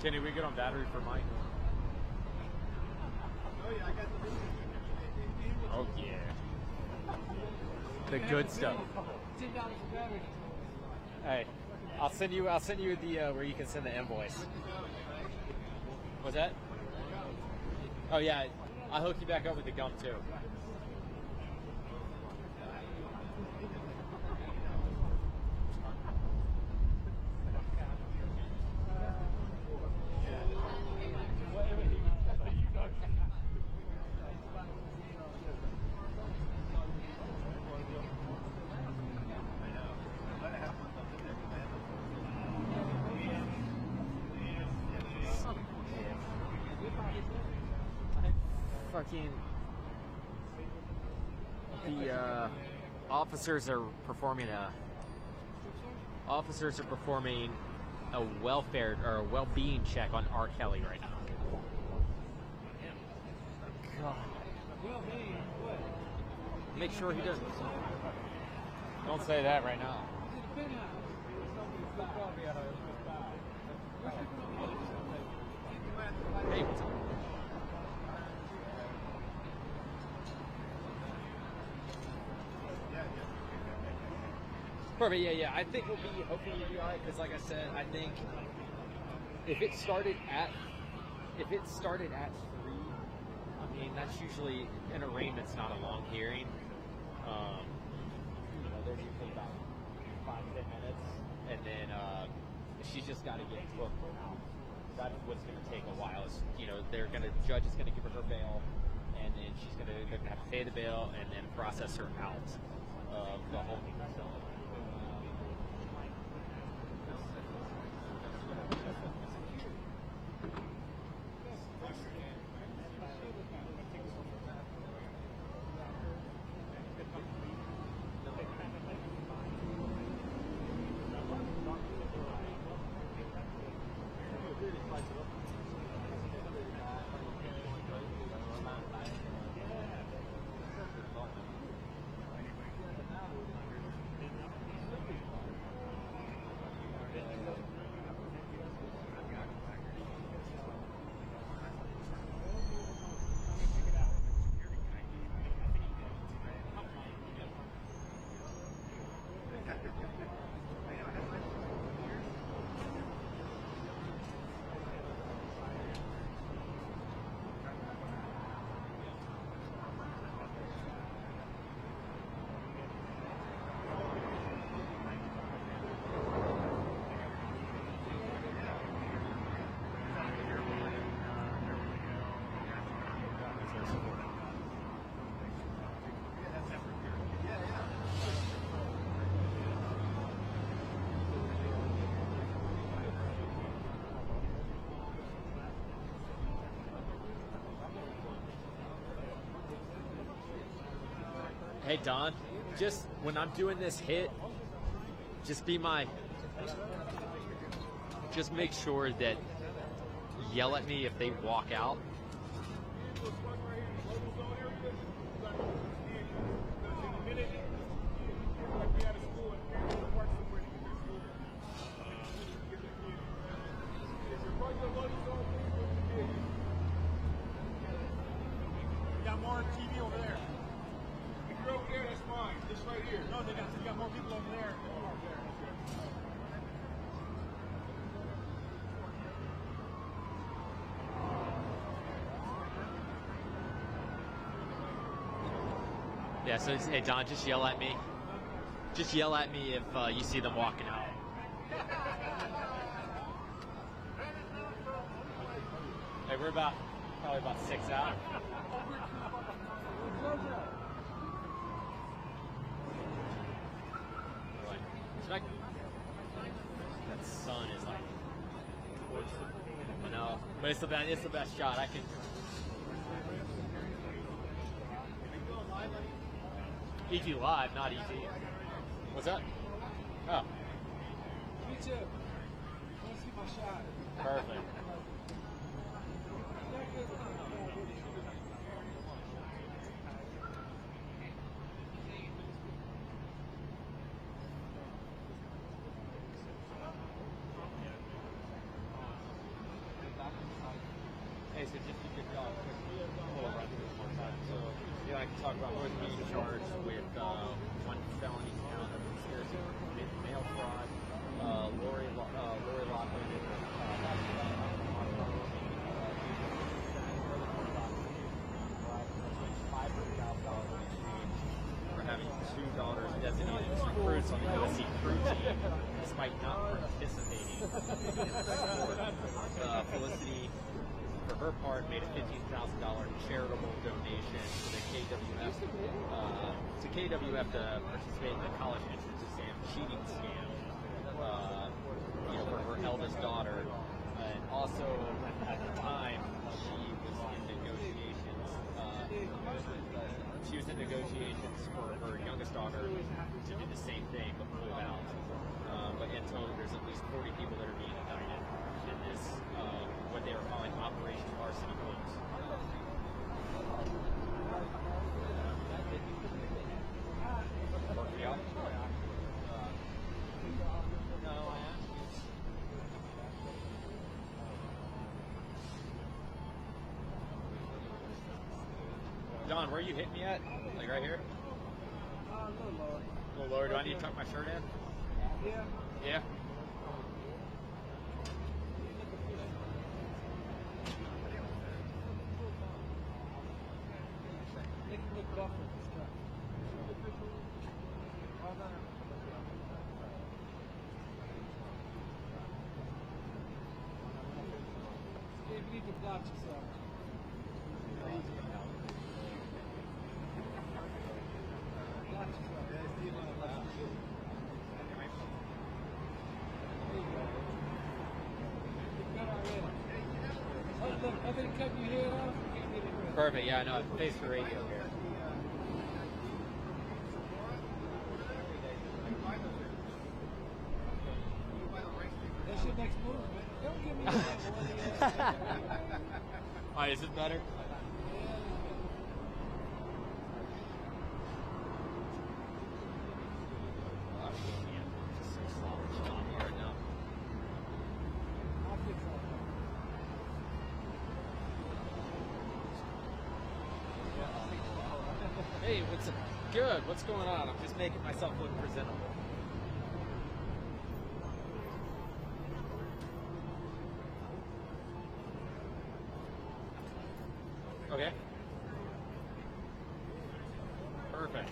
Kenny, we get on battery for Mike? Oh yeah. The good stuff. $10 for battery. Hey, I'll send you the where you can send the invoice. What's that? Oh yeah, I'll hook you back up with the gum too. Fucking the officers are performing a welfare or a well-being check on R. Kelly right now. God. Make sure he doesn't. Don't say that right now. Hey, what's up? Perfect. Yeah. I think hopefully we'll be all right because, like I said, I think if it started at 3, I mean that's usually an arraignment's not a long hearing. They're usually about 5-10 minutes, and then she's just got to get booked out. That's what's going to take a while. Is the judge is going to give her bail, and then they're going to have to pay the bail and then process her out of the holding facility. Hey Don, just when I'm doing this hit, just make sure that yell at me if they walk out. We got more TV over there. Over there, that's fine. This right here. No, they got more people over there. Yeah, so hey Don, just yell at me. Just yell at me if you see them walking out. Hey, we're probably about 6 out. That sun is like, I know, but it's the best shot. I can. EG Live, not EG. What's that? Oh. Me too. I want to see my shot. Perfect. get a little run through one time. So, I can talk about both being charged with one felony count of conspiracy to commit mail fraud. Lori Loughlin and for having two daughters designated as recruits on the USC crew team, despite not participating in the sport. Felicity, for her part, made a $15,000 charitable donation to the KWF to participate in the college entrance exam cheating scam. For her eldest daughter, and also at the time she was in negotiations. She was in negotiations for her youngest daughter to do the same thing but pulled out. But in total, there's at least 40 people that are being indicted in this, what they are calling Operation Varsity Blues. Don, where are you hitting me at? Like right here? A little lower. A little lower. Do I need to tuck my shirt in? Yeah. Yeah? Make it look buffer this time. Yeah, you need to blotch yourself. Other than cutting your head off, you can't get it rid. Perfect, yeah, I know. It's face for radio here. That's your next move, man. Don't give me that one. Alright, is it better? Hey, what's up? Good. What's going on? I'm just making myself look presentable. Okay. Perfect.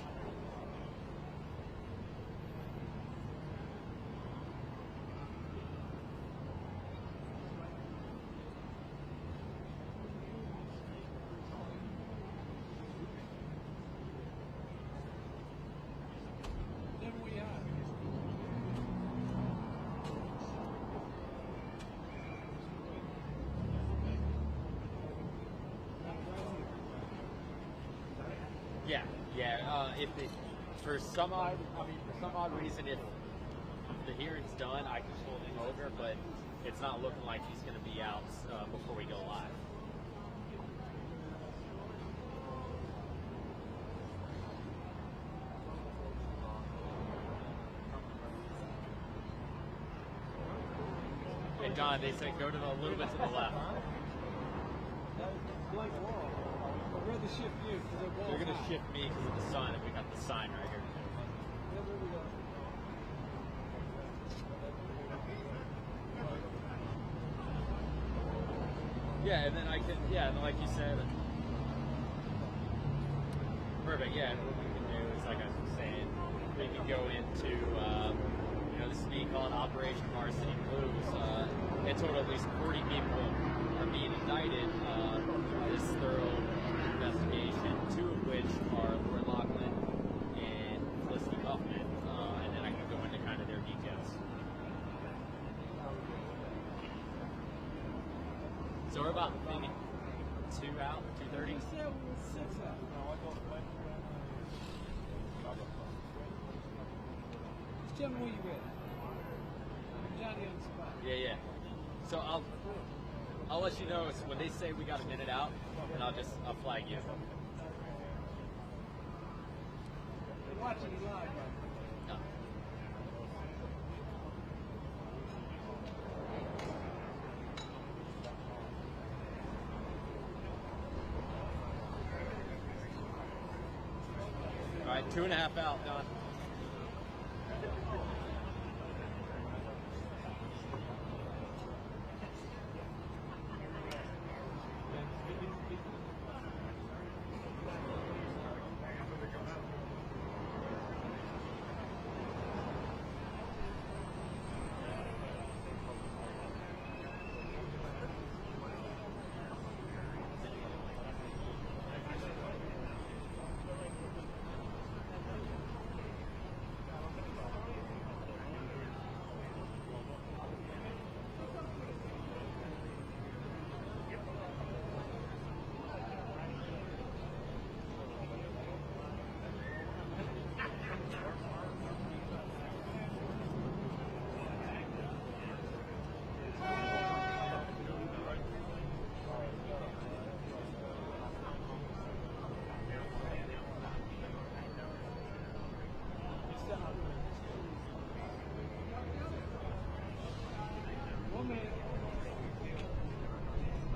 Yeah. If it, for some odd reason, if the hearing's done, I can pull him over, but it's not looking like he's going to be out before we go live. Hey Don, they said go to a little bit to the left. Blank wall. I'd rather shift you because the wall's They're going to high. shift me because of the sun, and we got the sign right here. Yeah, there we go. Yeah, and then I can, and like you said, perfect, yeah, and what we can do is, like I was saying, we can go into, this is being called Operation Varsity Blues. In total, at least 40 people are being indicted for this thorough investigation, two of which are Lori Loughlin and Felicity Huffman, and then I can go into kind of their details. So we're about maybe 2 out, 2:30. You said we were 6 out. Just tell me where you at. I'm Johnny on the spot. Yeah. So I'll let you know when they say we got a minute out, and I'll flag you. They're watching you live right now. No. 2.5 out, done.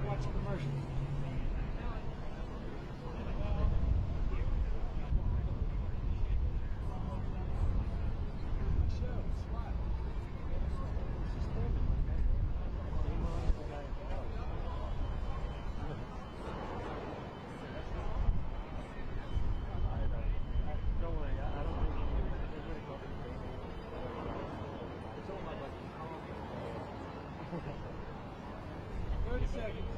Watch a commercial. Don't worry, I don't think it's 30 seconds.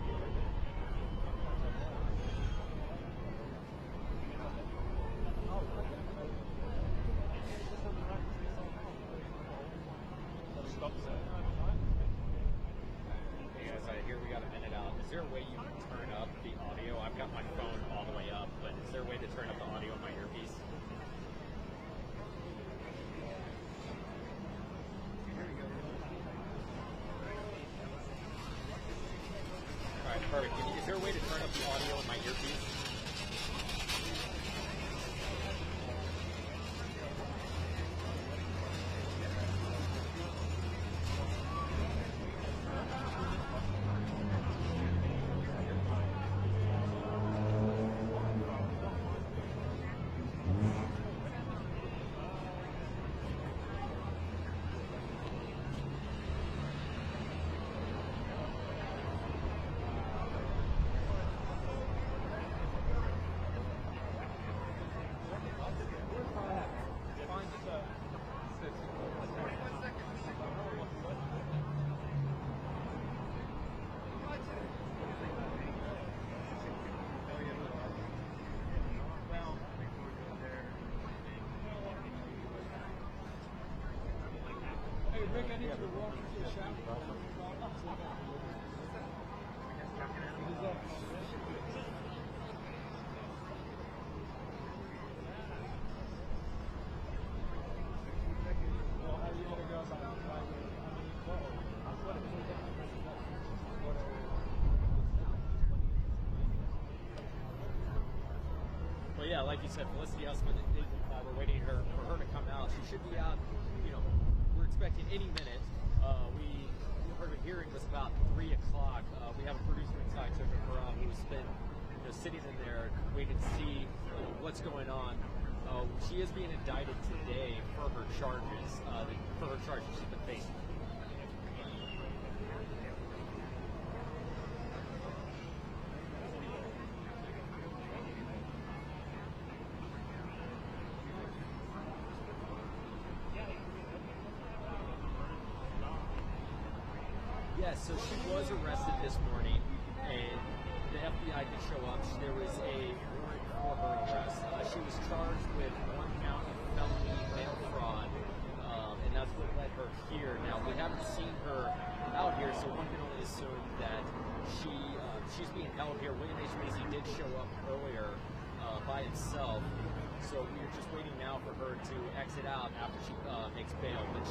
Hey guys, here we got a minute out. Is there a way you can turn up the audio? I've got my phone all the way up, but is there a way to turn up the audio on my earpiece? Alright, perfect. Is there a way to turn up the audio on my earpiece? Hey, Rick, I need you to walk into the shop. What is that? Well, how the other girls are Well, yeah, like you said, Felicity Huffman, we're waiting for her to come out. She should be out, we're expecting any minute. Her hearing was about 3 o'clock. We have a producer inside, who's been sitting in there waiting to see what's going on. She is being indicted today for her charges, she's been facing. Yes, so she was arrested this morning, and the FBI did show up. There was a warrant for her arrest. She was charged with 1 count of felony mail fraud, and that's what led her here. Now, we haven't seen her out here, so one can only assume that she's being held here. William H. Macy did show up earlier by himself, so we're just waiting now for her to exit out after she makes bail. But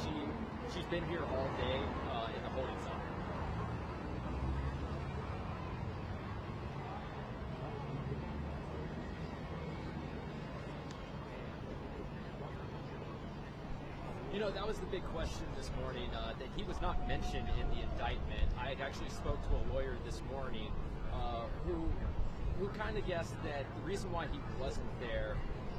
she's been here all day in the holding zone. That was the big question this morning, that he was not mentioned in the indictment. I had actually spoke to a lawyer this morning who kind of guessed that the reason why he wasn't there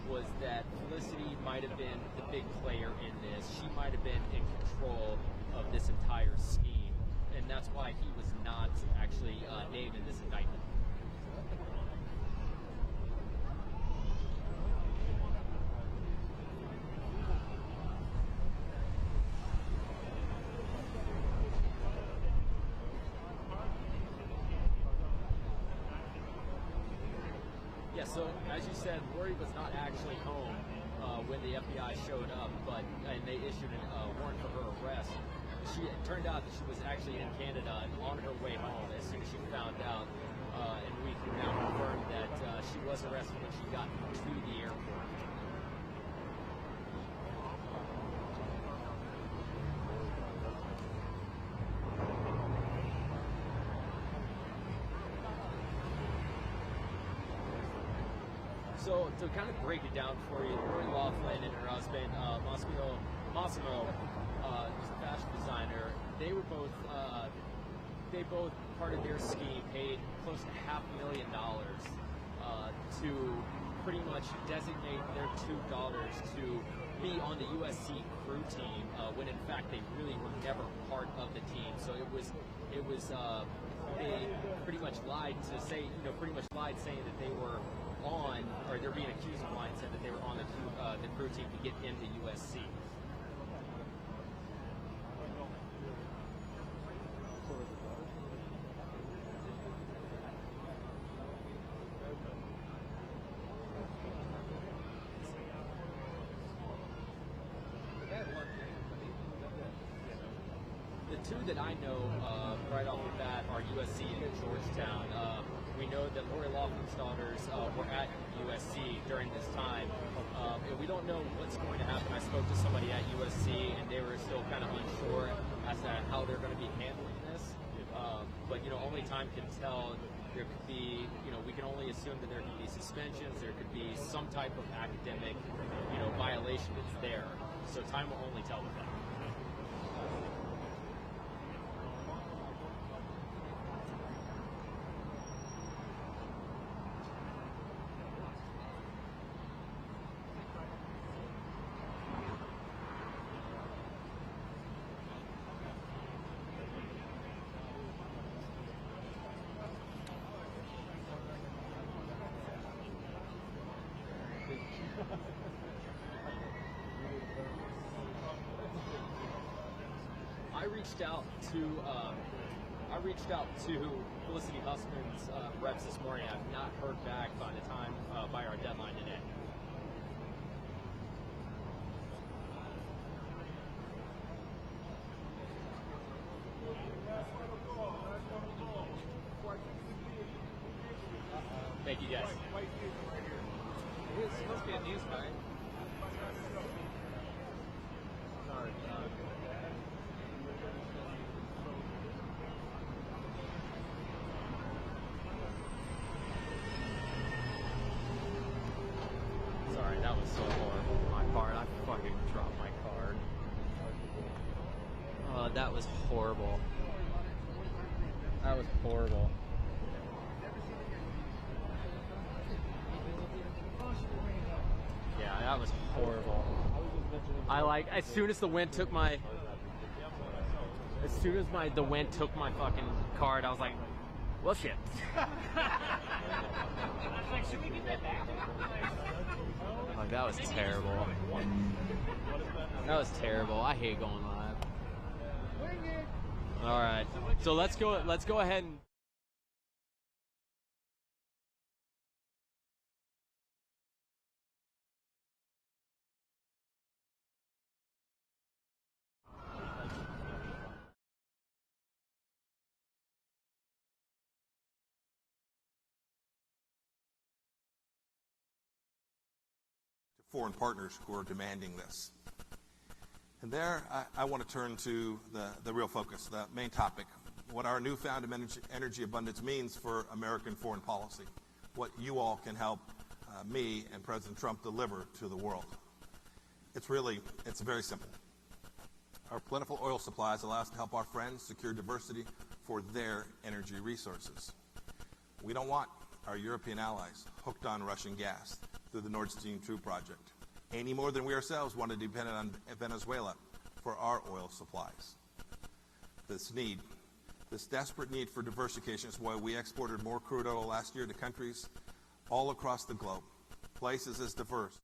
was that Felicity might have been the big player in this. She might have been in control of this entire scheme, and that's why he was not actually named in this indictment. Yeah, so as you said, Lori was not actually home when the FBI showed up, and they issued a warrant for her arrest. It turned out that she was actually in Canada and on her way home as soon as she found out, and we can now confirm that she was arrested when she got to the airport. So to kind of break it down for you, Lori Loughlin and her husband, Massimo, who's a fashion designer, they both, part of their scheme, paid close to $500,000 to pretty much designate their two daughters to be on the USC crew team, when in fact they really were never part of the team. So it was they pretty much lied saying that they were on, or they're being accused of lying, said that they were on the crew team to get into USC. The two that I know right off the bat are USC and Georgetown. We know that Lori Loughlin's daughters were at USC during this time. And we don't know what's going to happen. I spoke to somebody at USC, and they were still kind of unsure as to how they're going to be handling this. But, only time can tell. There could be, we can only assume that there could be suspensions. There could be some type of academic, violation that's there. So time will only tell with that. I reached out to Felicity Huffman's reps this morning. I've not heard back by the time by our deadline today. Thank you, guys. It's supposed to be a news guy. Sorry, that was so horrible on my part. I fucking dropped my card. That was horrible. That was horrible. Yeah, that was horrible. As soon as the wind took my fucking card, I was like, well, shit. Like, that was terrible. That was terrible. I hate going live. All right, so let's go ahead and. Foreign partners who are demanding this. And there, I want to turn to the real focus, the main topic, what our newfound energy abundance means for American foreign policy, what you all can help me and President Trump deliver to the world. It's very simple. Our plentiful oil supplies allow us to help our friends secure diversity for their energy resources. We don't want our European allies hooked on Russian gas, through the Nord Stream 2 project, any more than we ourselves want to depend on Venezuela for our oil supplies. This desperate need for diversification is why we exported more crude oil last year to countries all across the globe, places as diverse